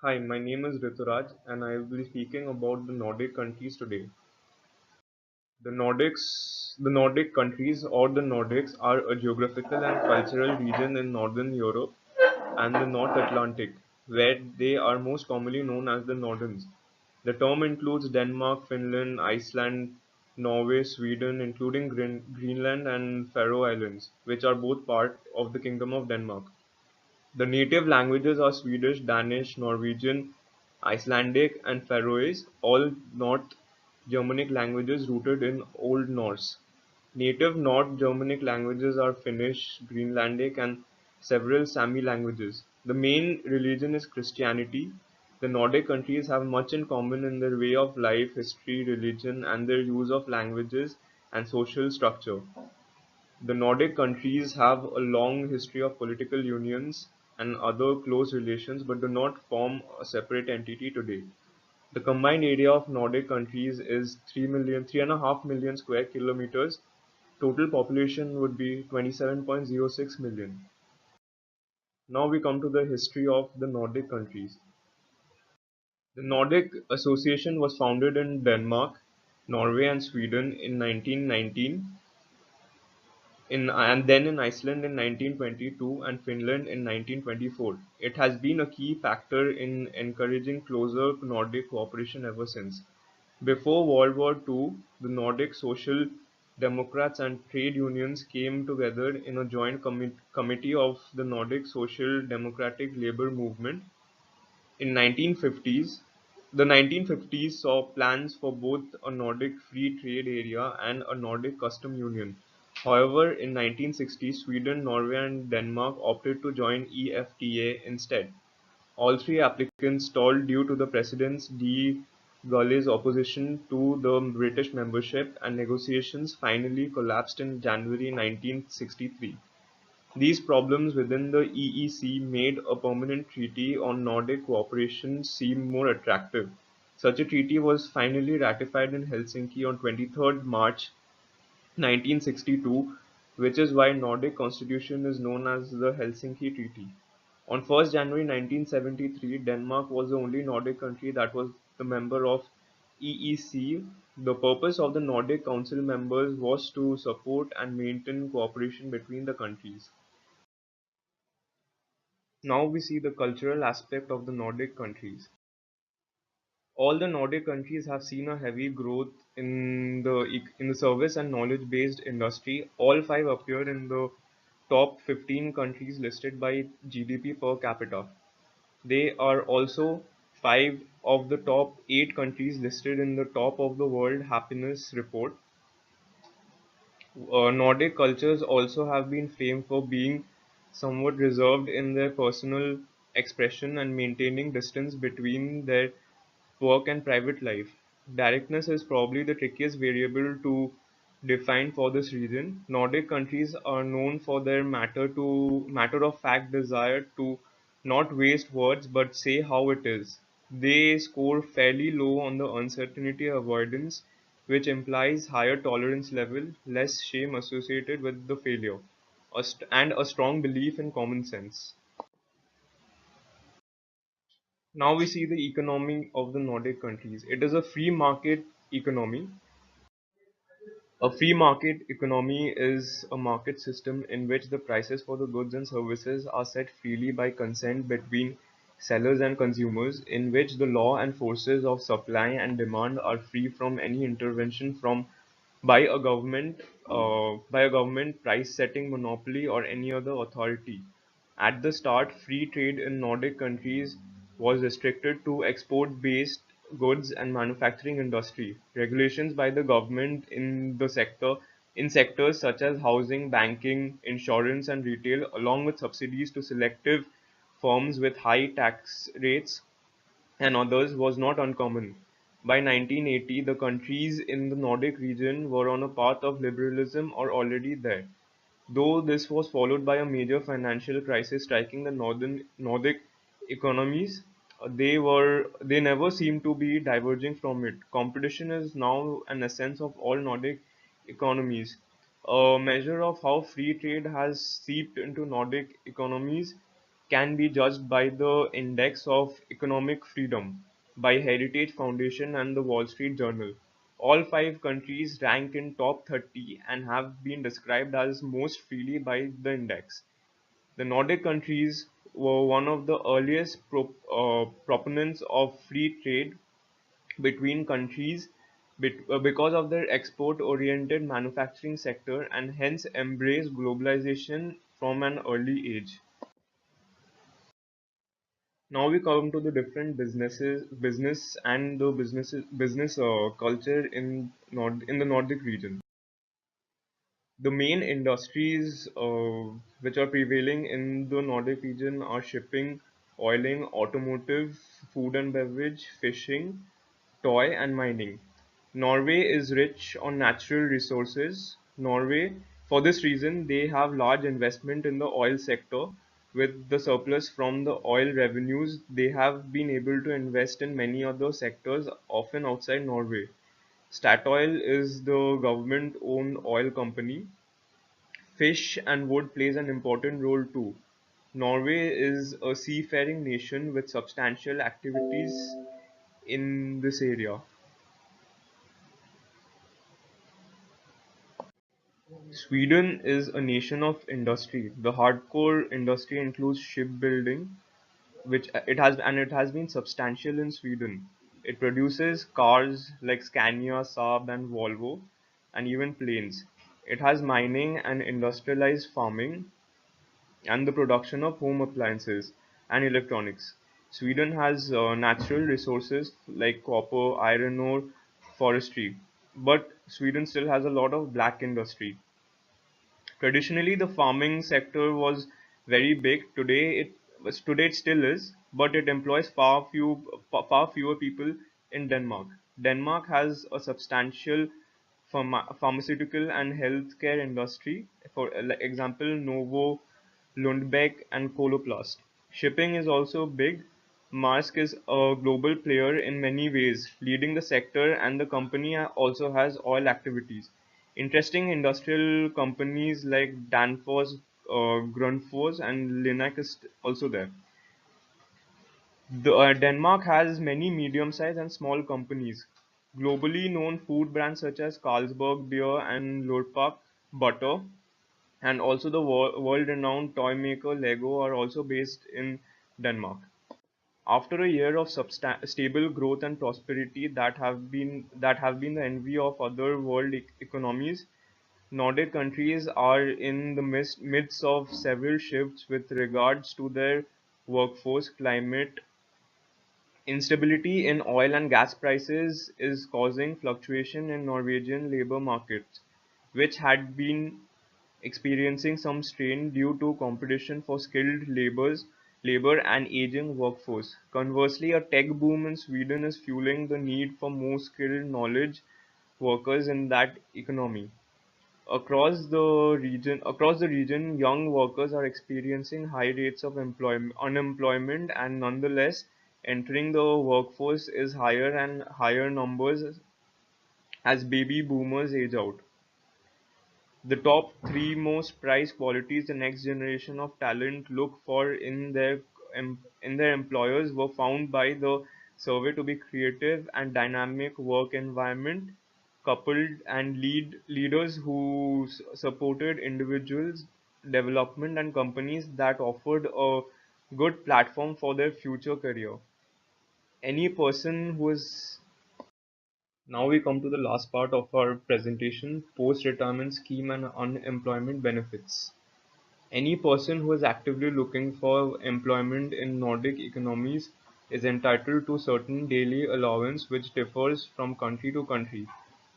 Hi, my name is Rituraj and I will be speaking about the Nordic countries today. The Nordic countries or the Nordics are a geographical and cultural region in northern Europe and the North Atlantic, where they are most commonly known as the Norderns. The term includes Denmark, Finland, Iceland, Norway, Sweden, including Greenland and Faroe Islands, which are both part of the Kingdom of Denmark. The native languages are Swedish, Danish, Norwegian, Icelandic, and Faroese, all North Germanic languages rooted in Old Norse. Native North Germanic languages are Finnish, Greenlandic, and several Sami languages. The main religion is Christianity. The Nordic countries have much in common in their way of life, history, religion, and their use of languages and social structure. The Nordic countries have a long history of political unions and other close relations but do not form a separate entity today. The combined area of Nordic countries is 3.5 million square kilometers. Total population would be 27.06 million. Now we come to the history of the Nordic countries. The Nordic Association was founded in Denmark, Norway and Sweden in 1919 and then in Iceland in 1922 and Finland in 1924. It has been a key factor in encouraging closer Nordic cooperation ever since. Before World War II, the Nordic Social Democrats and trade unions came together in a joint committee of the Nordic Social Democratic Labour Movement in 1950s. The 1950s saw plans for both a Nordic free trade area and a Nordic custom union. However, in 1960s, Sweden, Norway and Denmark opted to join EFTA instead. All three applicants stalled due to the President de Gaulle's opposition to the British membership, and negotiations finally collapsed in January 1963. These problems within the EEC made a permanent treaty on Nordic cooperation seem more attractive. Such a treaty was finally ratified in Helsinki on 23rd March 1962, which is why Nordic constitution is known as the Helsinki Treaty. On 1st January 1973, Denmark was the only Nordic country that was the member of EEC. The purpose of the Nordic Council members was to support and maintain cooperation between the countries. Now we see the cultural aspect of the Nordic countries. All the Nordic countries have seen a heavy growth in the service and knowledge-based industry. All five appear in the top 15 countries listed by GDP per capita. They are also five of the top 8 countries listed in the top of the World Happiness Report. Nordic cultures also have been famed for being somewhat reserved in their personal expression and maintaining distance between their work and private life. Directness is probably the trickiest variable to define for this reason. Nordic countries are known for their matter of fact desire to not waste words but say how it is. They score fairly low on the uncertainty avoidance, which implies higher tolerance level, less shame associated with the failure, and a strong belief in common sense. Now we see the economy of the Nordic countries. It is a free market economy. A free market economy is a market system in which the prices for the goods and services are set freely by consent between sellers and consumers, in which the law and forces of supply and demand are free from any intervention from by a government price setting monopoly or any other authority. At the start, free trade in Nordic countries was restricted to export-based goods and manufacturing industry. Regulations by the government in sectors such as housing, banking, insurance and retail, along with subsidies to selective firms with high tax rates and others, was not uncommon. By 1980, the countries in the Nordic region were on a path of liberalism or already there. Though this was followed by a major financial crisis striking the Nordic economies, they never seemed to be diverging from it. Competition is now an essence of all Nordic economies. A measure of how free trade has seeped into Nordic economies can be judged by the Index of Economic Freedom by Heritage Foundation and the Wall Street Journal. All five countries rank in top 30 and have been described as most freely by the index. The Nordic countries were one of the earliest proponents of free trade between countries because of their export-oriented manufacturing sector and hence embraced globalization from an early age. Now we come to the different business and the business culture in the Nordic region. The main industries which are prevailing in the Nordic region are shipping, oiling, automotive, food and beverage, fishing, toy, and mining. Norway is rich on natural resources. Norway, for this reason, they have large investment in the oil sector. With the surplus from the oil revenues, they have been able to invest in many other sectors, often outside Norway. Statoil is the government-owned oil company. Fish and wood plays an important role too. Norway is a seafaring nation with substantial activities in this area. Sweden is a nation of industry. The hardcore industry includes shipbuilding, which it has been substantial in Sweden. It produces cars like Scania, Saab, and Volvo, and even planes. It has mining and industrialized farming, and the production of home appliances and electronics. Sweden has natural resources like copper, iron ore, forestry, but Sweden still has a lot of black industry. Traditionally, the farming sector was very big. Today it still is, but it employs far fewer people in Denmark. Denmark has a substantial pharmaceutical and healthcare industry. For example, Novo, Lundbeck, and Coloplast. Shipping is also big. Maersk is a global player in many ways, leading the sector, and the company also has oil activities. Interesting industrial companies like Danfoss, Grundfos, and Linac is also there. Denmark has many medium-sized and small companies. Globally known food brands such as Carlsberg beer and Lorpak butter, and also the world-renowned toy maker Lego are also based in Denmark. After a year of stable growth and prosperity that have been the envy of other world economies, Nordic countries are in the midst of several shifts with regards to their workforce. Climate instability in oil and gas prices is causing fluctuation in Norwegian labor markets, which had been experiencing some strain due to competition for labor and aging workforce. Conversely, a tech boom in Sweden is fueling the need for more skilled knowledge workers in that economy. Across the region, young workers are experiencing high rates of unemployment, and nonetheless, entering the workforce is higher and higher numbers as baby boomers age out. The top three most prized qualities the next generation of talent look for in their employers were found by the survey to be creative and dynamic work environment, coupled and leaders who supported individuals' development and companies that offered a good platform for their future career. Any person who is Now we come to the last part of our presentation, post-retirement scheme and unemployment benefits. Any person who is actively looking for employment in Nordic economies is entitled to certain daily allowance which differs from country to country.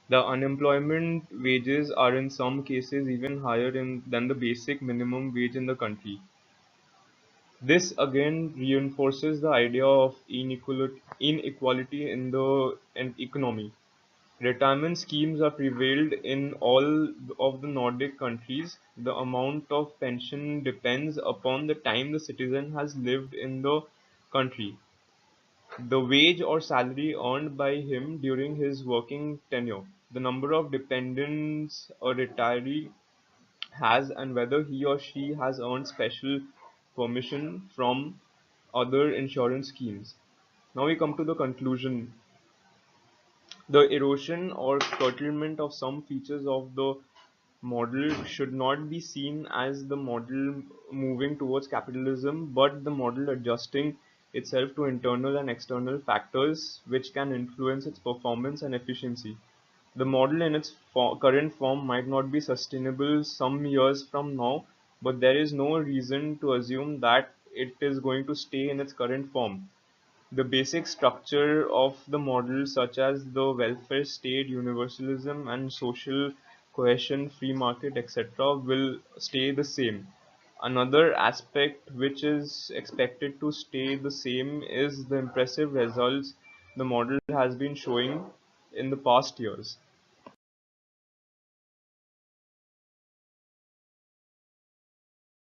The unemployment wages are in some cases even higher than the basic minimum wage in the country. This again reinforces the idea of inequality in the economy. Retirement schemes are prevalent in all of the Nordic countries. The amount of pension depends upon the time the citizen has lived in the country, the wage or salary earned by him during his working tenure, the number of dependents a retiree has, and whether he or she has earned special permission from other insurance schemes. Now we come to the conclusion. The erosion or curtailment of some features of the model should not be seen as the model moving towards capitalism, but the model adjusting itself to internal and external factors which can influence its performance and efficiency. The model in its current form might not be sustainable some years from now, but there is no reason to assume that it is going to stay in its current form. The basic structure of the model, such as the welfare state, universalism, and social cohesion, free market, etc., will stay the same. Another aspect which is expected to stay the same is the impressive results the model has been showing in the past years.